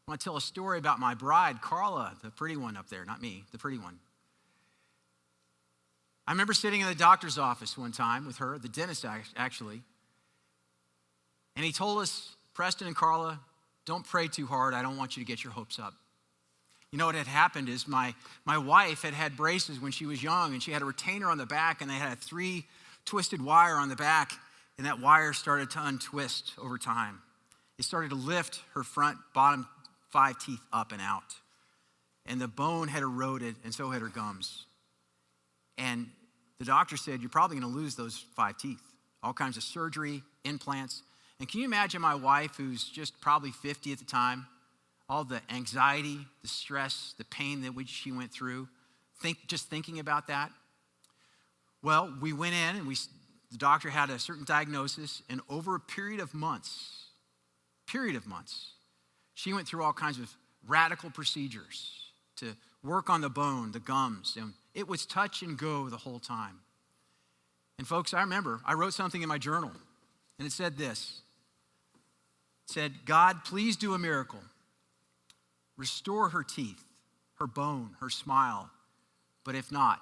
I want to tell a story about my bride, Carla, the pretty one up there, not me, the pretty one. I remember sitting in the doctor's office one time with her, the dentist actually, and he told us, Preston and Carla, don't pray too hard. I don't want you to get your hopes up. You know what had happened is my wife had braces when she was young, and she had a retainer on the back, and they had a 3 twisted wire on the back, and that wire started to untwist over time. It started to lift her front bottom 5 teeth up and out. And the bone had eroded, and so had her gums. And the doctor said, you're probably going to lose those 5 teeth. All kinds of surgery, implants. And can you imagine my wife, who's just probably 50 at the time, all the anxiety, the stress, the pain that she went through, just thinking about that? Well, we went in, and the doctor had a certain diagnosis, and over a period of months, she went through all kinds of radical procedures to work on the bone, the gums, and it was touch and go the whole time. And folks, I remember I wrote something in my journal, and it said this. It said, God, please do a miracle. Restore her teeth, her bone, her smile. But if not,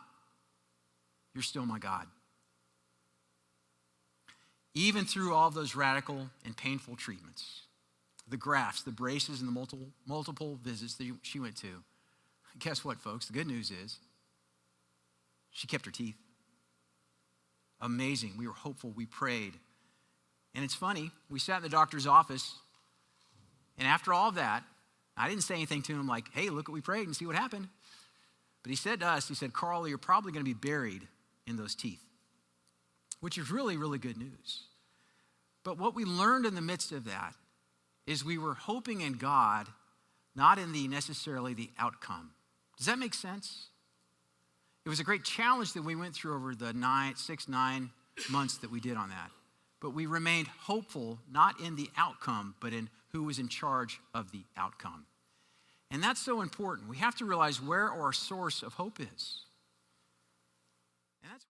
you're still my God. Even through all those radical and painful treatments, the grafts, the braces, and the multiple visits that she went to, guess what, folks? The good news is she kept her teeth. Amazing. We were hopeful. We prayed. And it's funny, we sat in the doctor's office, and after all of that, I didn't say anything to him like, hey, look what we prayed and see what happened. But he said to us, he said, Carla, you're probably going to be buried in those teeth, which is really, really good news. But what we learned in the midst of that is we were hoping in God, not in necessarily the outcome. Does that make sense? It was a great challenge that we went through over the 9 months that we did on that. But we remained hopeful, not in the outcome, but in who was in charge of the outcome. And that's so important. We have to realize where our source of hope is. And that's